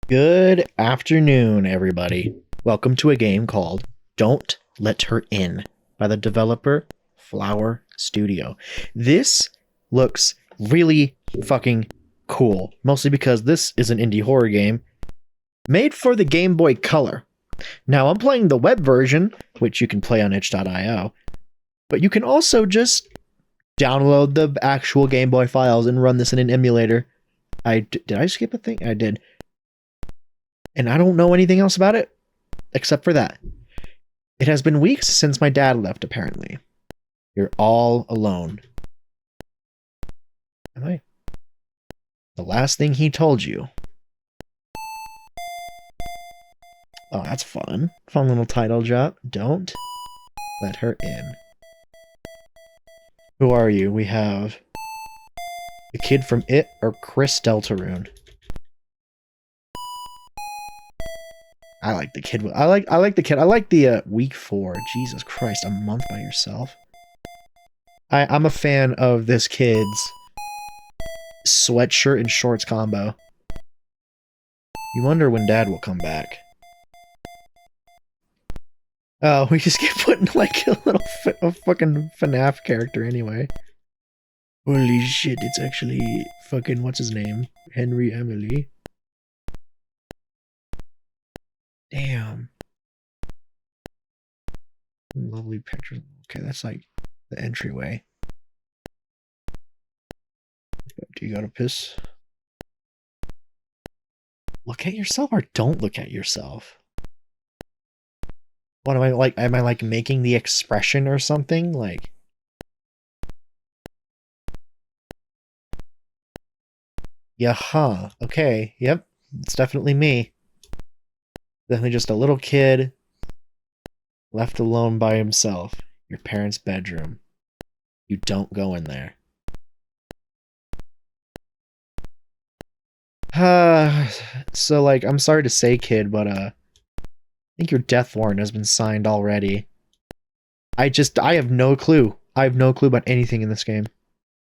Good afternoon, everybody. Welcome to a game called Don't Let Her In by the developer Flower Studio. This looks really fucking cool, mostly because this is an indie horror game made for the Game Boy Color. Now, I'm playing the web version, which you can play on itch.io, but you can also just download the actual Game Boy files and run this in an emulator. Did I skip a thing? I did. And I don't know anything else about it except for that. It has been weeks since my dad left, apparently. You're all alone. Am I? The last thing he told you. Oh, that's fun. Fun little title drop. Don't let her in. Who are you? We have the kid from It or Chris Deltarune. I like the kid. I like the kid. I like the week 4. Jesus Christ, a month by yourself. I'm a fan of this kid's sweatshirt and shorts combo. You wonder when Dad will come back. Oh, we just keep putting like a little a fucking FNAF character anyway. Holy shit, it's actually fucking what's his name? Henry Emily. Damn. Lovely pictures. Okay, that's like the entryway. Do you gotta piss? Look at yourself or don't look at yourself? What am I like? Am I like making the expression or something? Like. Yeah, huh. Okay, yep. It's definitely me. Definitely just a little kid left alone by himself. Your parents' bedroom. You don't go in there. So like, I'm sorry to say, kid, but I think your death warrant has been signed already. I have no clue. I have no clue about anything in this game.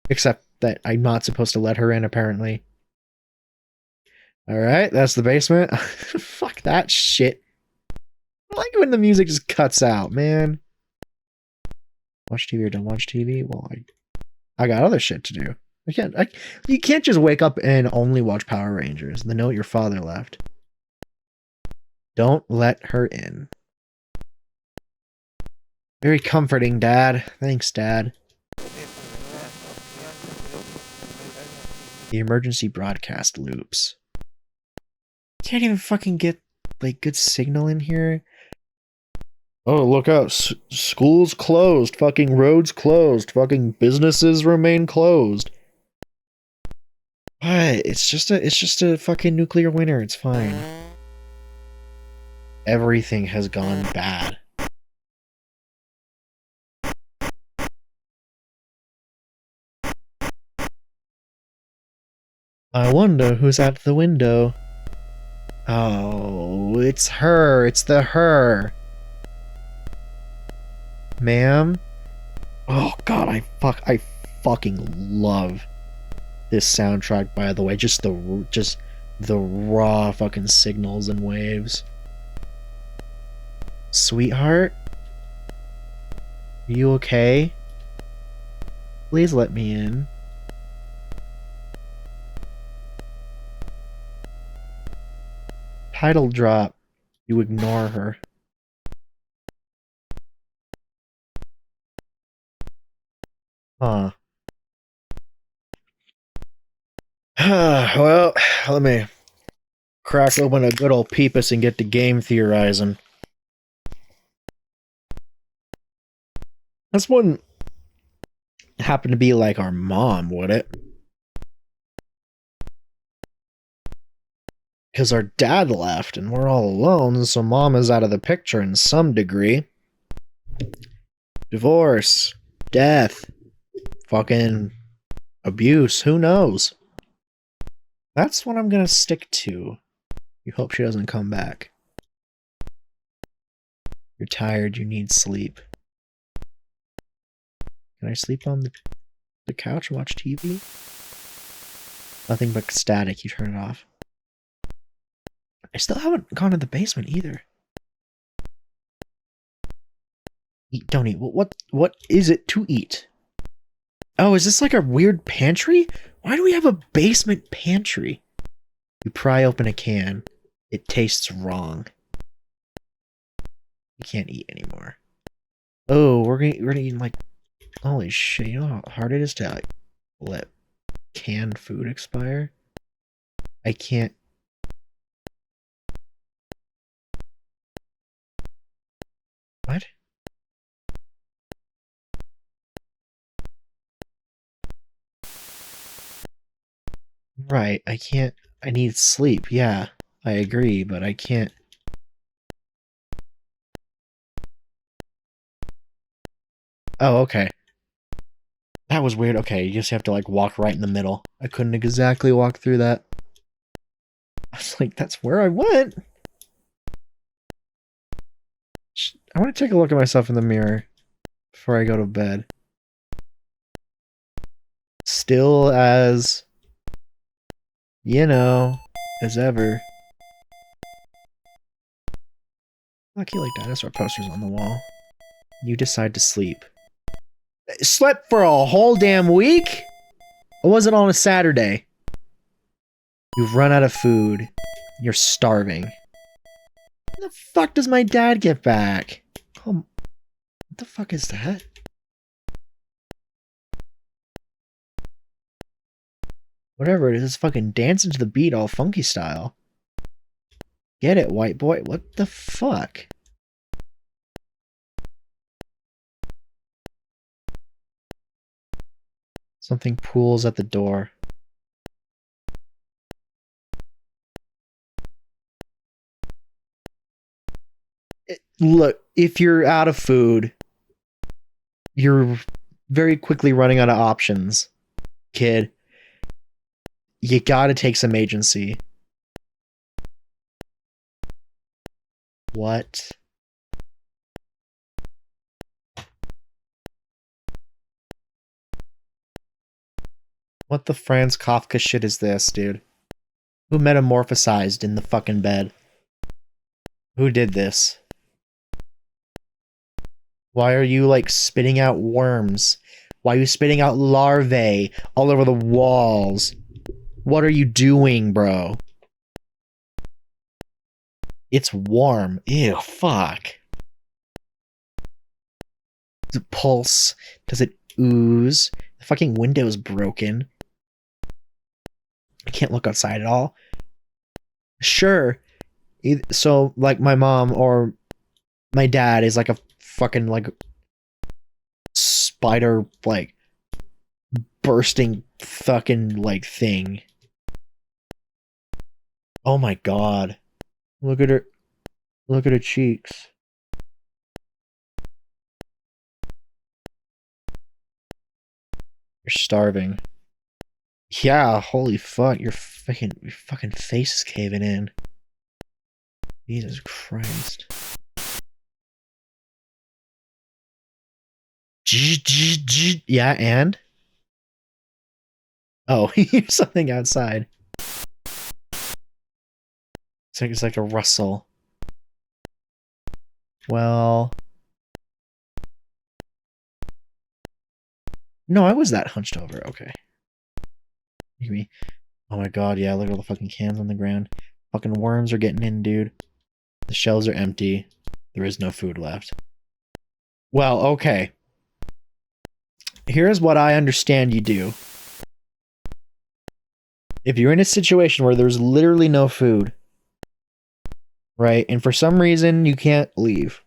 Except that I'm not supposed to let her in, apparently. Alright, that's the basement. Fuck that shit. I like when the music just cuts out, man. Watch TV or don't watch TV? Well, I got other shit to do. You can't just wake up and only watch Power Rangers. The note your father left. Don't let her in. Very comforting, Dad. Thanks, Dad. The emergency broadcast loops. Can't even fucking get, like, good signal in here. Oh, look out. Schools closed. Fucking roads closed. Fucking businesses remain closed. What? It's just a fucking nuclear winter. It's fine. Everything has gone bad. I wonder who's at the window. Oh, it's her. It's the her. Ma'am? Oh god, I fucking love this soundtrack, by the way. Just the raw fucking signals and waves. Sweetheart? Are you okay? Please let me in. Title drop. You ignore her. Huh. Well, let me crack open a good old peepus and get to game theorizing. This wouldn't happen to be like our mom, would it? Because our dad left and we're all alone, so mom is out of the picture in some degree. Divorce, death, fucking abuse, who knows? That's what I'm gonna stick to. You hope she doesn't come back. You're tired, you need sleep. Can I sleep on the couch and watch TV? Nothing but static, you turn it off. I still haven't gone to the basement either. Eat, don't eat. What is it to eat? Oh, is this like a weird pantry? Why do we have a basement pantry? You pry open a can. It tastes wrong. You can't eat anymore. Oh, we're gonna eat like, holy shit! You know how hard it is to like let canned food expire? I can't. What? Right, I can't. I need sleep. Yeah, I agree, but I can't. Oh, okay. That was weird. Okay, you just have to like walk right in the middle. I couldn't exactly walk through that. I was like, that's where I went. I want to take a look at myself in the mirror before I go to bed. Still as, you know, as ever. Lucky like dinosaur posters on the wall. You decide to sleep. Slept for a whole damn week? It wasn't on a Saturday. You've run out of food. You're starving. When the fuck does my dad get back? What the fuck is that? Whatever it is, it's fucking dancing to the beat all funky style. Get it, white boy? What the fuck? Something pools at the door. Look, if you're out of food, you're very quickly running out of options, kid. You gotta take some agency. What? What the Franz Kafka shit is this, dude? Who metamorphosized in the fucking bed? Who did this? Why are you, like, spitting out worms? Why are you spitting out larvae all over the walls? What are you doing, bro? It's warm. Ew, fuck. Does it pulse? Does it ooze? The fucking window's broken. I can't look outside at all. Sure. So, like, my mom or my dad is like a fucking, like, spider, like, bursting fucking, like, thing. Oh my god. Look at her. Look at her cheeks. You're starving. Yeah, holy fuck, your fucking face is caving in. Jesus Christ. Yeah, and? Oh, here's something outside. It's like a rustle. Well... No, I was that hunched over. Okay. Maybe. Oh my god, yeah, look at all the fucking cans on the ground. Fucking worms are getting in, dude. The shelves are empty. There is no food left. Well, okay. Here's what I understand you do. If you're in a situation where there's literally no food, right, and for some reason you can't leave,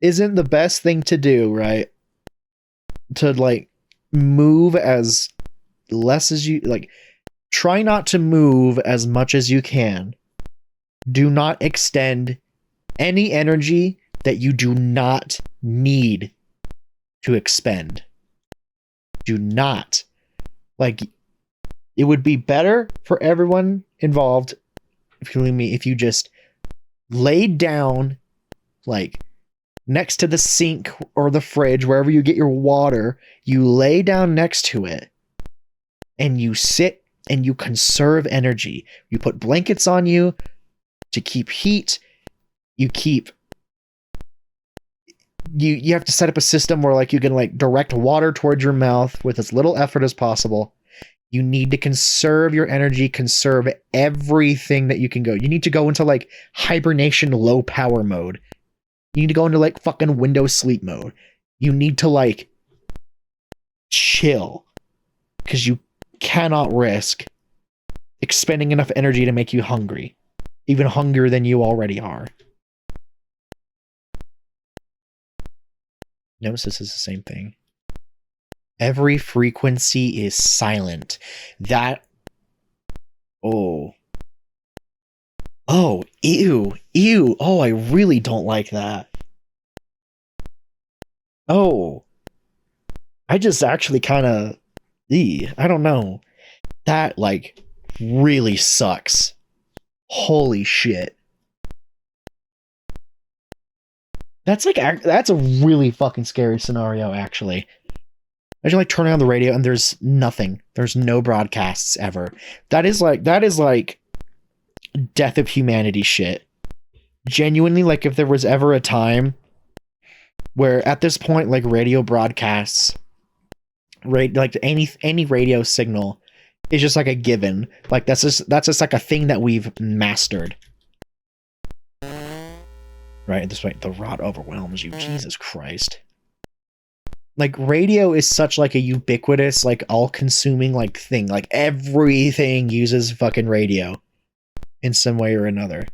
isn't the best thing to do, right, to, like, move as less as you, like, try not to move as much as you can. Do not extend any energy that you do not need to expend. Do not. Like, it would be better for everyone involved, including me, if you just laid down, like, next to the sink or the fridge, wherever you get your water, you lay down next to it, and you sit and you conserve energy. You put blankets on you to keep heat. You have to set up a system where like you can like direct water towards your mouth with as little effort as possible. You need to conserve your energy, conserve everything that you can go. You need to go into like hibernation low power mode. You need to go into like fucking Windows sleep mode. You need to like chill because you cannot risk expending enough energy to make you hungry, even hungrier than you already are. Notice this is the same thing. Every frequency is silent. That... Oh. Oh, ew. Ew. Oh, I really don't like that. Oh. I just actually kind of... I don't know. That, like, really sucks. Holy shit. That's like... That's a really fucking scary scenario, actually. Imagine like turning on the radio and there's nothing. There's no broadcasts ever. That is like death of humanity shit. Genuinely, like if there was ever a time where at this point like radio broadcasts, like any radio signal is just like a given. Like that's just like a thing that we've mastered. Right, at this point, the rot overwhelms you. Jesus Christ. Like radio is such like a ubiquitous, like all-consuming like thing. Like everything uses fucking radio in some way or another.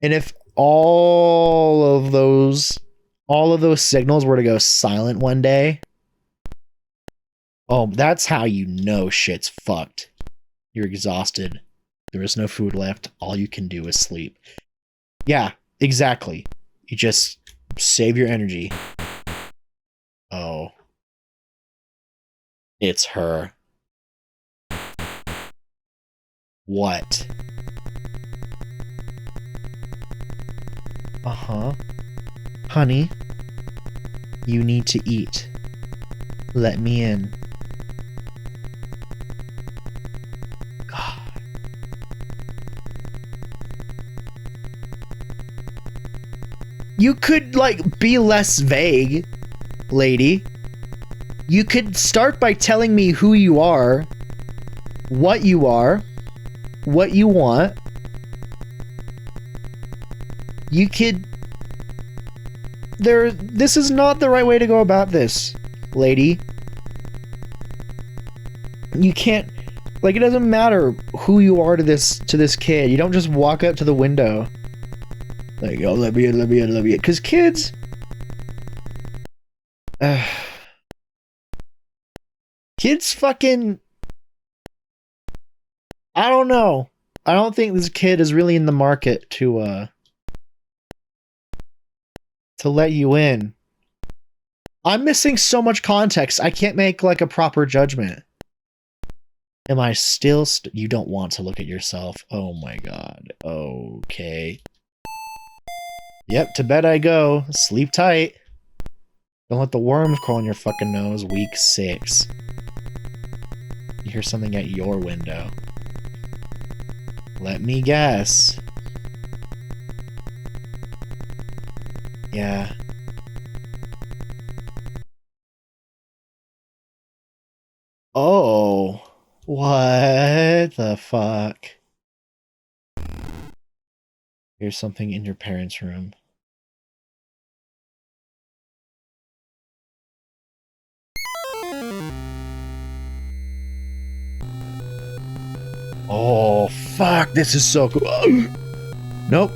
And if all of those signals were to go silent one day, oh, that's how you know shit's fucked. You're exhausted. There is no food left. All you can do is sleep. Yeah, exactly. You just save your energy. Oh. It's her. What? Uh-huh. Honey, you need to eat. Let me in. God. You could, like, be less vague. Lady, you could start by telling me who you are, what you want. You could... This is not the right way to go about this, lady. You can't... Like, it doesn't matter who you are to this kid. You don't just walk up to the window. Like, oh, let me in. Because kids... Kids fucking... I don't know. I don't think this kid is really in the market to let you in. I'm missing so much context. I can't make like a proper judgment. Am I still... You don't want to look at yourself. Oh my god. Okay. Yep, to bed I go. Sleep tight. Don't let the worms crawl in your fucking nose. Week 6. You hear something at your window. Let me guess. Yeah. Oh. What the fuck? Here's something in your parents' room. Oh, fuck, this is so cool. Nope.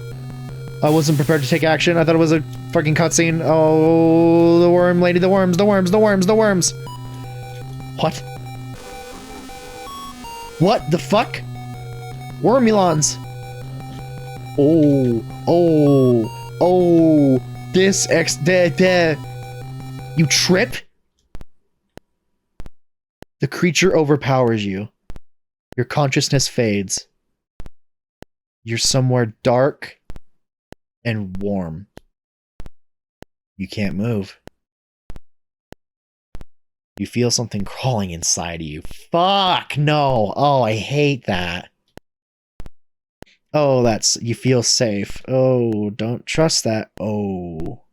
I wasn't prepared to take action. I thought it was a fucking cutscene. Oh, the worm lady, the worms. What? What the fuck? Wormulons. You trip? The creature overpowers you. Your consciousness fades. You're somewhere dark and warm. You can't move. You feel something crawling inside of you. Fuck, no. Oh, I hate that. Oh, you feel safe. Oh, don't trust that. Oh.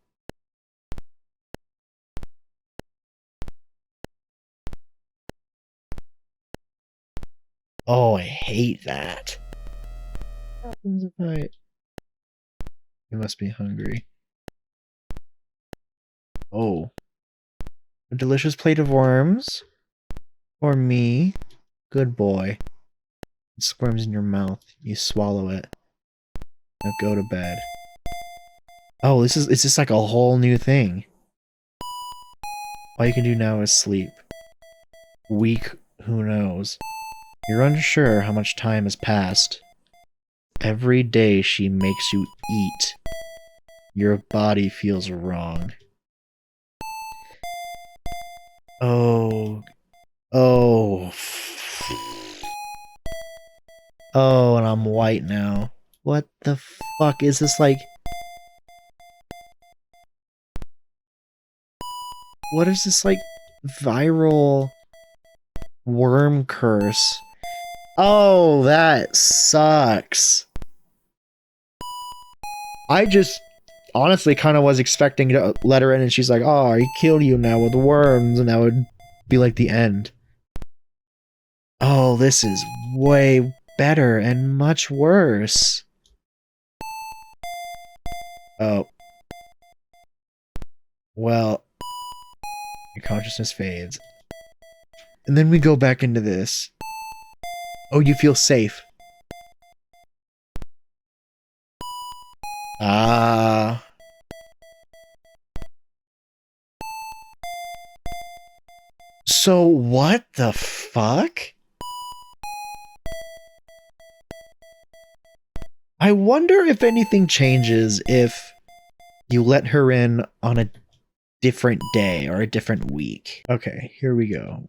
Oh, I hate that. What happens if You must be hungry. Oh. A delicious plate of worms? For me? Good boy. It squirms in your mouth. You swallow it. Now go to bed. Oh, it's just like a whole new thing. All you can do now is sleep. Week, who knows? You're unsure how much time has passed. Every day she makes you eat. Your body feels wrong. Oh. Oh. Oh, and I'm white now. What the fuck is this like? What is this like viral worm curse? Oh, that sucks. I just honestly kind of was expecting to let her in and she's like, oh, I killed you now with worms, and that would be like the end. Oh, this is way better and much worse. Oh. Well, your consciousness fades. And then we go back into this. Oh, you feel safe. Ah. So what the fuck? I wonder if anything changes if you let her in on a different day or a different week. Okay, here we go.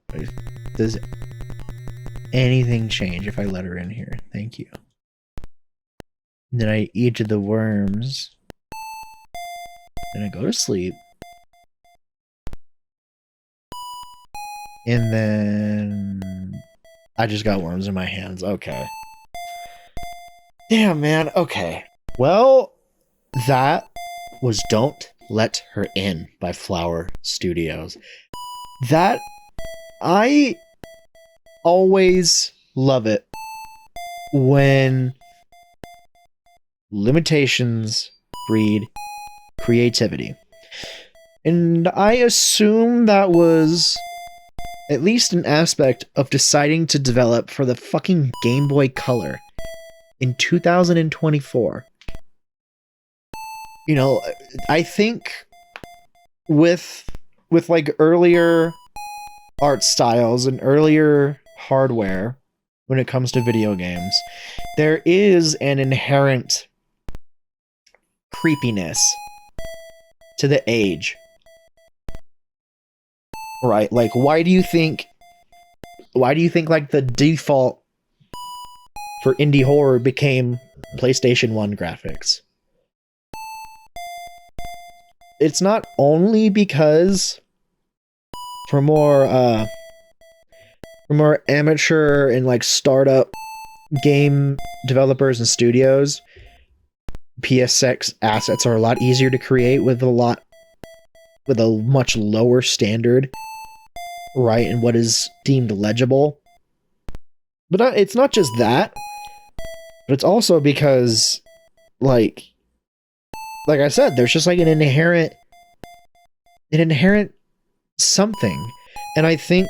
Does anything change if I let her in here? Thank you. And then I eat the worms. Then I go to sleep. And then I just got worms in my hands. Okay. Damn, man. Okay. Well, that was Don't Let Her In by Flower Studios. That, I always love it when limitations breed creativity. And I assume that was at least an aspect of deciding to develop for the fucking Game Boy Color in 2024. You know, I think with like earlier art styles and earlier hardware when it comes to video games, there is an inherent creepiness to the age. Right? Like, why do you think like the default for indie horror became PlayStation 1 graphics? It's not only because for more amateur and like startup game developers and studios, PSX assets are a lot easier to create with a much lower standard, right, and what is deemed legible. But it's not just that, but it's also because, like I said, there's just like an inherent something, and I think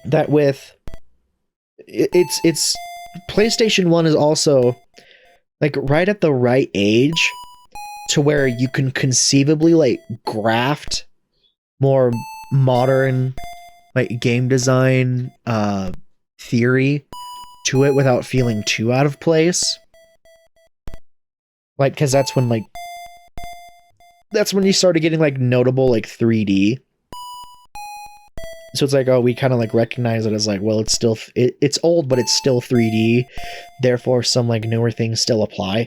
that with it's PlayStation 1 is also like right at the right age to where you can conceivably like graft more modern like game design theory to it without feeling too out of place. Like, because that's when you started getting like notable like 3D. So it's like, oh, we kind of like recognize it as like, well, it's still it's old, but it's still 3D. Therefore, some like newer things still apply. You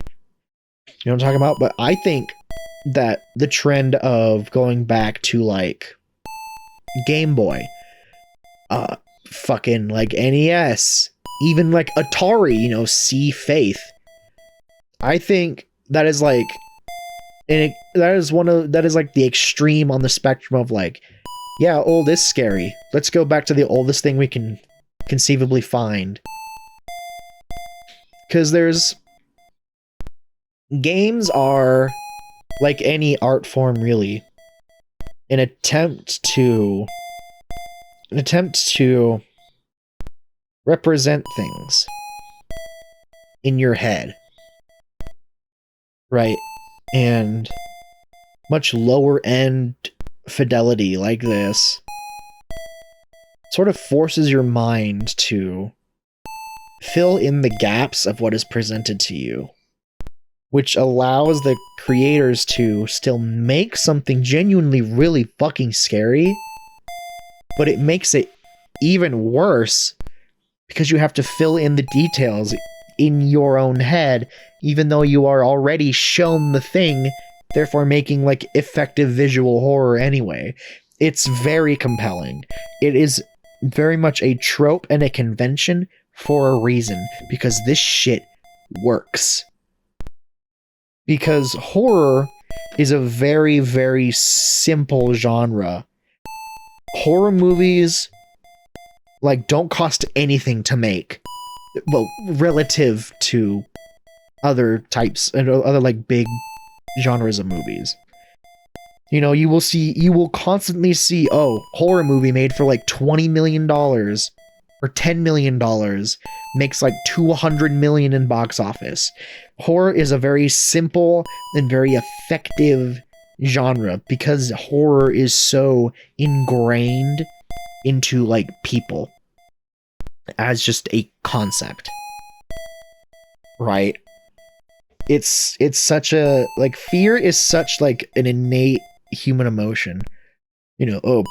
know what I'm talking about? But I think that the trend of going back to like Game Boy, fucking like NES, even like Atari, you know, see Faith. I think that is like, that is like the extreme on the spectrum of like, yeah, old is scary. Let's go back to the oldest thing we can conceivably find. Because games are, like any art form really, an attempt to represent things in your head, right? And much lower end fidelity like this sort of forces your mind to fill in the gaps of what is presented to you, which allows the creators to still make something genuinely really fucking scary, but it makes it even worse because you have to fill in the details in your own head, even though you are already shown the thing, therefore making like effective visual horror anyway. It's very compelling. It is very much a trope and a convention for a reason, because this shit works. Because horror is a very, very simple genre. Horror movies, like, don't cost anything to make. Well, relative to other types and other, like, big genres of movies. You know, you will constantly see, oh, horror movie made for like $20 million or $10 million makes like $200 million in box office. Horror is a very simple and very effective genre because horror is so ingrained into like people as just a concept, right? It's such a, like, fear is such like an innate human emotion. You know,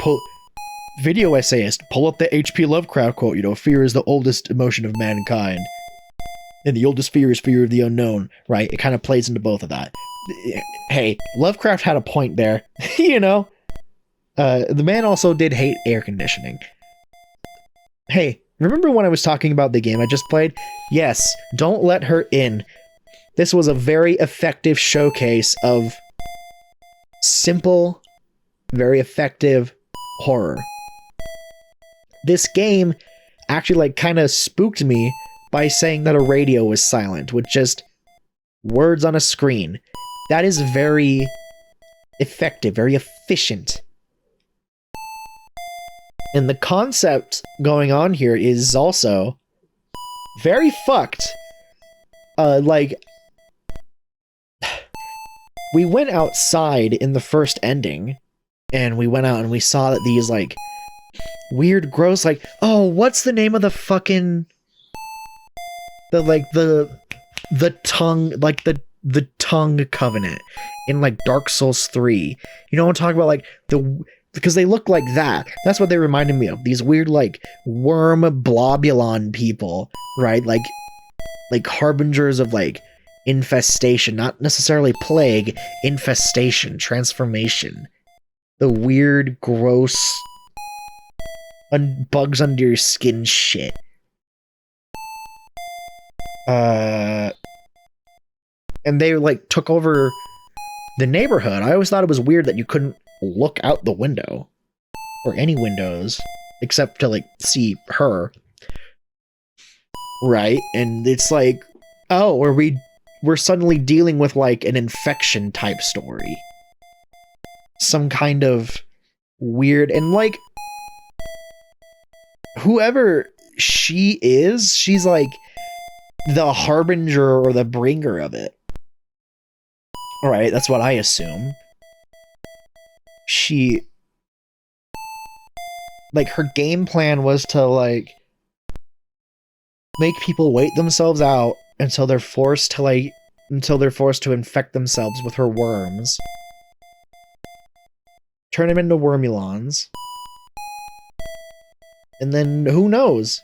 video essayist, pull up the H.P. Lovecraft quote, you know, fear is the oldest emotion of mankind. And the oldest fear is fear of the unknown, right? It kind of plays into both of that. Hey, Lovecraft had a point there, you know? The man also did hate air conditioning. Hey, remember when I was talking about the game I just played? Yes, Don't Let Her In. This was a very effective showcase of simple, very effective horror. This game actually, like, kind of spooked me by saying that a radio was silent with just words on a screen. That is very effective, very efficient. And the concept going on here is also very fucked. Like, we went outside in the first ending, and we went out and we saw that these, like, weird, gross, like, oh, what's the name of the fucking... the tongue, like, the tongue covenant in, like, Dark Souls 3. You know what I'm talking about? Like, because they look like that. That's what they reminded me of. These weird, like, worm blobulon people, right? Like harbingers of, like, infestation. Not necessarily plague. Infestation. Transformation. The weird, gross, bugs under your skin shit. And they, like, took over the neighborhood. I always thought it was weird that you couldn't look out the window. Or any windows. Except to, like, see her. Right? And it's like, oh, we're suddenly dealing with, like, an infection type story. Some kind of weird, and, like, whoever she is, she's like the harbinger or the bringer of it. Alright, that's what I assume. She, like, her game plan was to, like, make people wait themselves out until they're forced to infect themselves with her worms. Turn them into wormulons. And then, who knows?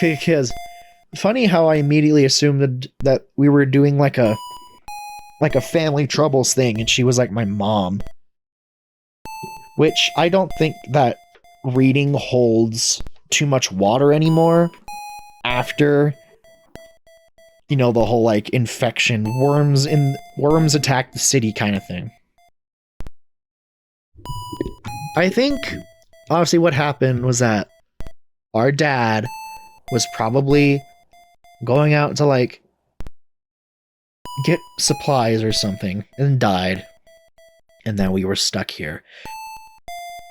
Because, funny how I immediately assumed that we were doing like a family troubles thing, and she was like my mom. which I don't think that reading holds too much water anymore after, you know, the whole like infection, worms attack the city kind of thing. I think honestly what happened was that our dad was probably going out to like get supplies or something and died, and then we were stuck here.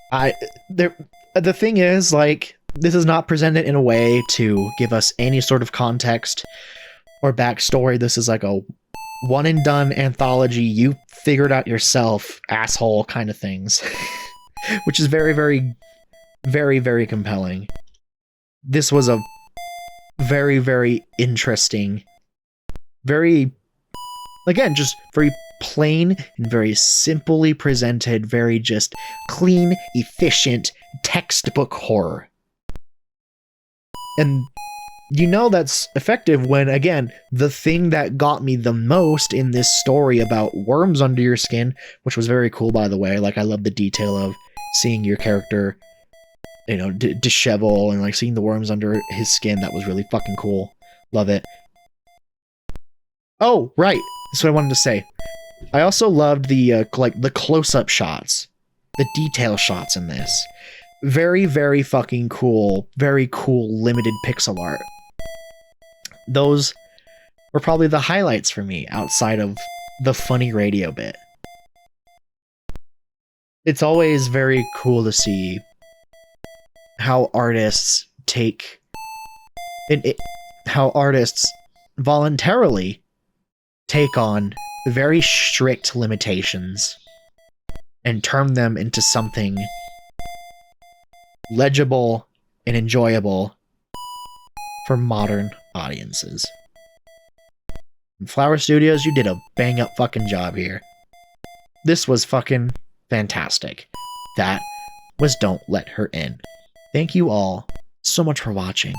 The thing is, like, this is not presented in a way to give us any sort of context or backstory. This is like a one and done anthology, you figured out yourself, asshole kind of things. Which is very, very, very, very compelling. This was a very, very interesting, very, again, just very plain and very simply presented, very just clean, efficient, textbook horror. And you know that's effective when, again, the thing that got me the most in this story about worms under your skin, which was very cool, by the way, like, I love the detail of seeing your character, you know, dishevel and, like, seeing the worms under his skin. That was really fucking cool. Love it. Oh, right. That's what I wanted to say. I also loved the, like, the close-up shots. The detail shots in this. Very, very fucking cool. Very cool limited pixel art. Those were probably the highlights for me outside of the funny radio bit. It's always very cool to see how artists take how artists voluntarily take on very strict limitations and turn them into something legible and enjoyable for modern audiences. And Flower Studios, you did a bang up fucking job here. This was fucking fantastic. That was Don't Let Her In. Thank you all so much for watching.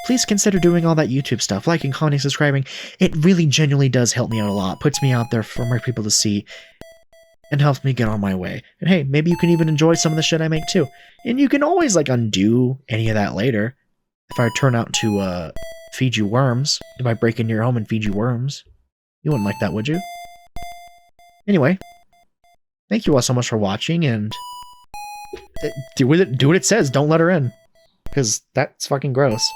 Please consider doing all that YouTube stuff, liking, commenting, subscribing. It really genuinely does help me out a lot, puts me out there for more people to see, and helps me get on my way. And hey, maybe you can even enjoy some of the shit I make too. And you can always, like, undo any of that later. If I turn out to feed you worms, if I break into your home and feed you worms, you wouldn't like that, would you? Anyway, thank you all so much for watching, and do what it says. Don't let her in, because that's fucking gross.